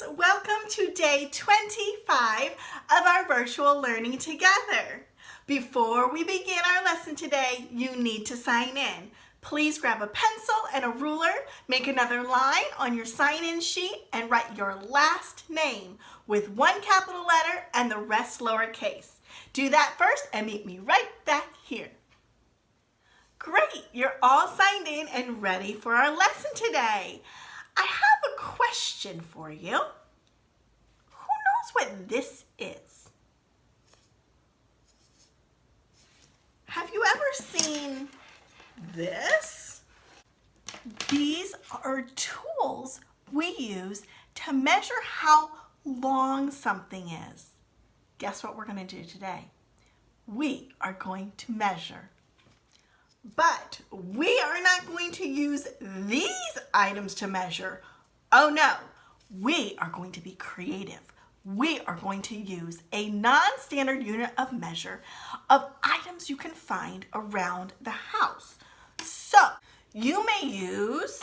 Welcome to day 25 of our virtual learning together. Before we begin our lesson today, you need to sign in. Please grab a pencil and a ruler, make another line on your sign-in sheet, and write your last name with one capital letter and the rest lowercase. Do that first and meet me right back here. Great, you're all signed in and ready for our lesson today. I have a question for you. Who knows what this is? Have you ever seen this? These are tools we use to measure how long something is. Guess what we're going to do today? We are going to measure. But we are not going to use these items to measure. Oh no, we are going to be creative. We are going to use a non-standard unit of measure of items you can find around the house. So you may use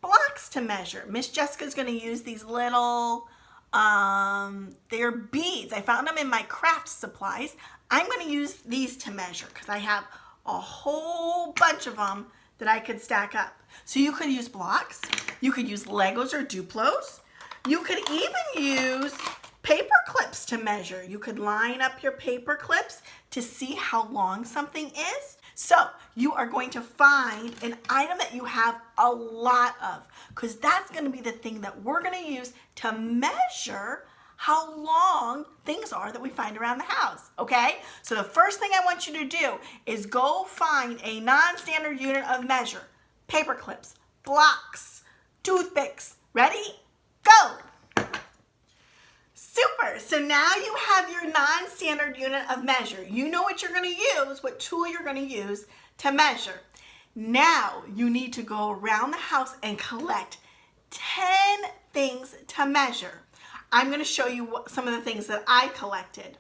blocks to measure. Miss Jessica's going to use these little, they're beads. I found them in my craft supplies. I'm going to use these to measure because I have a whole bunch of them that I could stack up. So you could use blocks, you could use Legos or Duplos, you could even use paper clips to measure. You could line up your paper clips to see how long something is. So you are going to find an item that you have a lot of, because that's going to be the thing that we're going to use to measure how long things are that we find around the house, okay? So the first thing I want you to do is go find a non-standard unit of measure. Paper clips, blocks, toothpicks. Ready? Go! Super! So now you have your non-standard unit of measure. You know what you're going to use, what tool you're going to use to measure. Now you need to go around the house and collect 10 things to measure. I'm going to show you some of the things that I collected.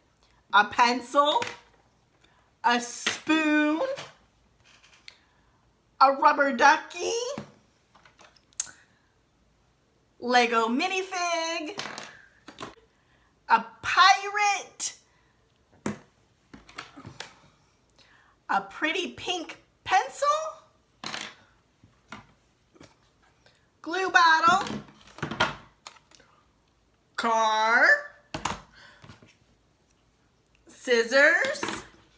A pencil, a spoon, a rubber ducky, Lego minifig, a pirate, a pretty pink pencil, glue bottle, car, scissors,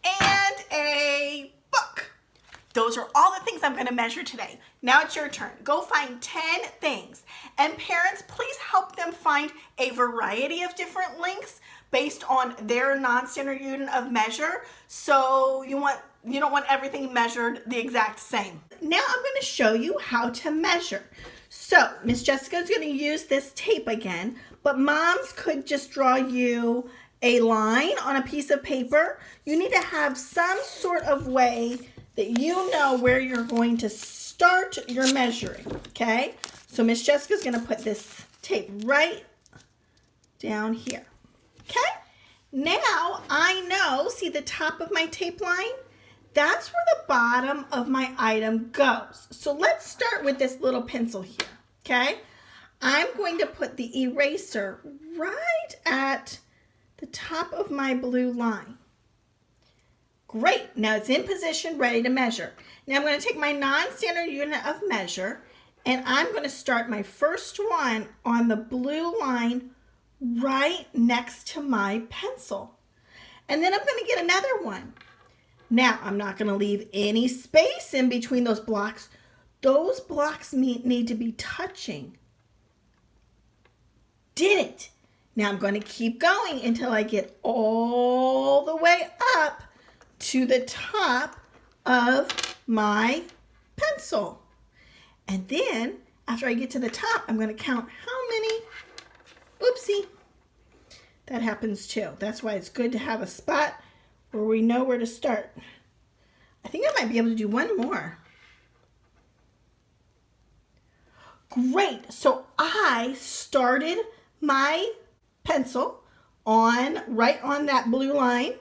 and a book. Those are all the things I'm going to measure today. Now it's your turn. Go find 10 things. And parents, please help them find a variety of different lengths based on their non-standard unit of measure. So you don't want everything measured the exact same. Now I'm going to show you how to measure. So Miss Jessica's going to use this tape again, but moms could just draw you a line on a piece of paper. You need to have some sort of way that you know where you're going to start your measuring, okay? So Miss Jessica's going to put this tape right down here, okay? Now I know, see the top of my tape line? That's where the bottom of my item goes. So let's start with this little pencil here, okay? I'm going to put the eraser right at the top of my blue line. Great, now it's in position, ready to measure. Now I'm going to take my non-standard unit of measure and I'm going to start my first one on the blue line right next to my pencil. And then I'm going to get another one. Now, I'm not going to leave any space in between those blocks. Those blocks need to be touching. Did it. Now I'm going to keep going until I get all the way up to the top of my pencil. And then, after I get to the top, I'm going to count how many. Oopsie. That happens too. That's why it's good to have a spot where we know where to start. I think I might be able to do one more. Great, so I started my pencil right on that blue line,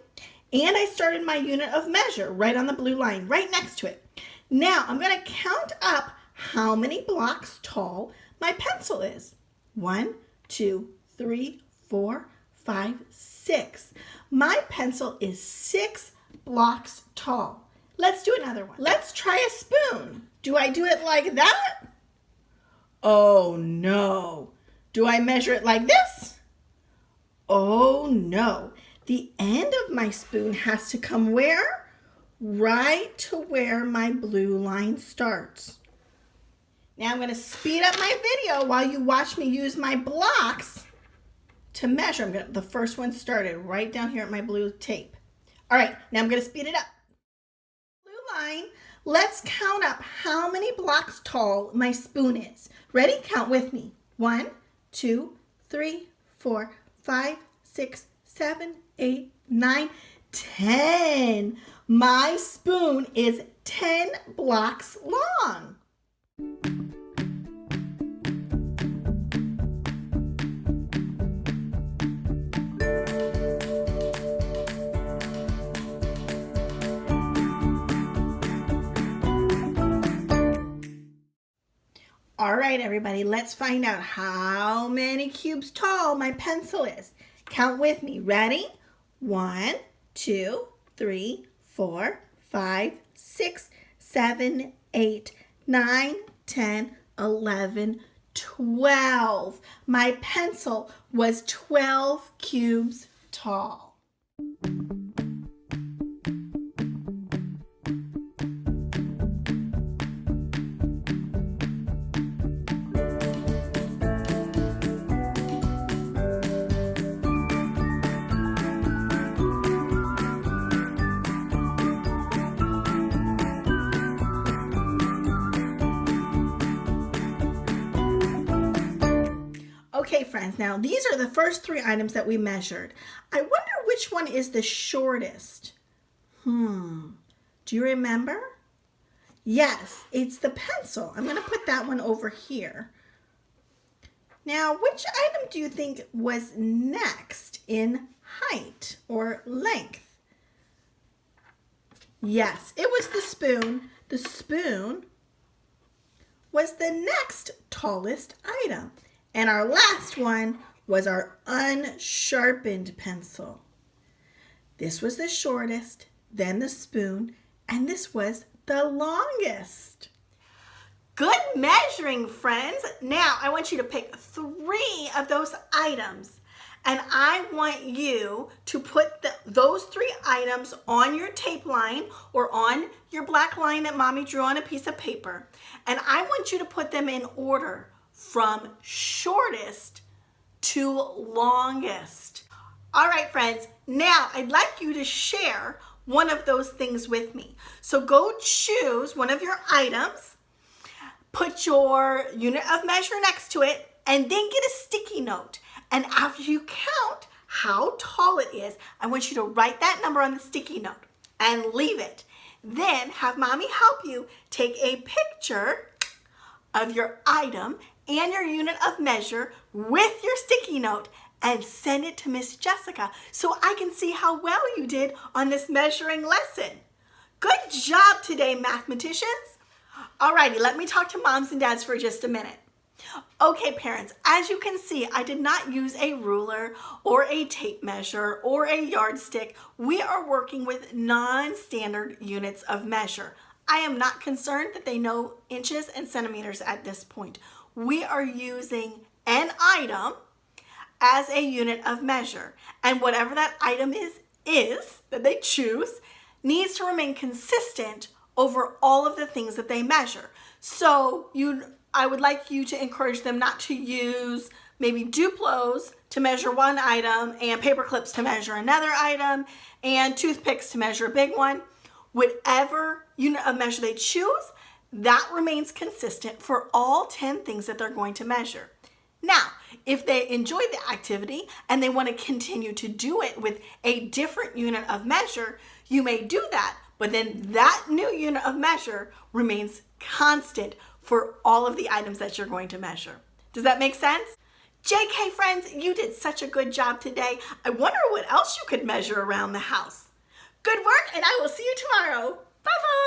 and I started my unit of measure right on the blue line, right next to it. Now I'm going to count up how many blocks tall my pencil is. 1, 2, 3, 4, 5, 6. My pencil is 6 blocks tall. Let's do another one. Let's try a spoon. Do I do it like that? Oh no. Do I measure it like this? Oh no. The end of my spoon has to come where? Right to where my blue line starts. Now I'm going to speed up my video while you watch me use my blocks to measure. The first one started right down here at my blue tape. All right, now I'm going to speed it up. Blue line, let's count up how many blocks tall my spoon is. Ready? Count with me. 1, 2, 3, 4, 5, 6, 7, 8, 9, 10. My spoon is 10 blocks long. All right, everybody, let's find out how many cubes tall my pencil is. Count with me. Ready? 1, 2, 3, 4, 5, 6, 7, 8, 9, 10, 11, 12. My pencil was 12 cubes tall. Okay, friends, now these are the first 3 items that we measured. I wonder which one is the shortest. Do you remember? Yes, it's the pencil. I'm going to put that one over here. Now, which item do you think was next in height or length? Yes, it was the spoon. The spoon was the next tallest item. And our last one was our unsharpened pencil. This was the shortest, then the spoon, and this was the longest. Good measuring, friends. Now I want you to pick 3 of those items, and I want you to put those 3 items on your tape line or on your black line that Mommy drew on a piece of paper, and I want you to put them in order from shortest to longest. All right, friends, now I'd like you to share one of those things with me. So go choose one of your items, put your unit of measure next to it, and then get a sticky note. And after you count how tall it is, I want you to write that number on the sticky note and leave it. Then have Mommy help you take a picture of your item and your unit of measure with your sticky note and send it to Miss Jessica so I can see how well you did on this measuring lesson. Good job today, mathematicians. Alrighty, let me talk to moms and dads for just a minute. Okay, parents, as you can see, I did not use a ruler or a tape measure or a yardstick. We are working with non-standard units of measure. I am not concerned that they know inches and centimeters at this point. We are using an item as a unit of measure, and whatever that item is that they choose needs to remain consistent over all of the things that they measure. So I would like you to encourage them not to use maybe Duplos to measure one item and paper clips to measure another item and toothpicks to measure a big one. Whatever unit of measure they choose, that remains consistent for all 10 things that they're going to measure. Now, if they enjoy the activity and they want to continue to do it with a different unit of measure, you may do that, but then that new unit of measure remains constant for all of the items that you're going to measure. Does that make sense? JK friends, you did such a good job today. I wonder what else you could measure around the house. Good work, and I will see you tomorrow. Bye-bye.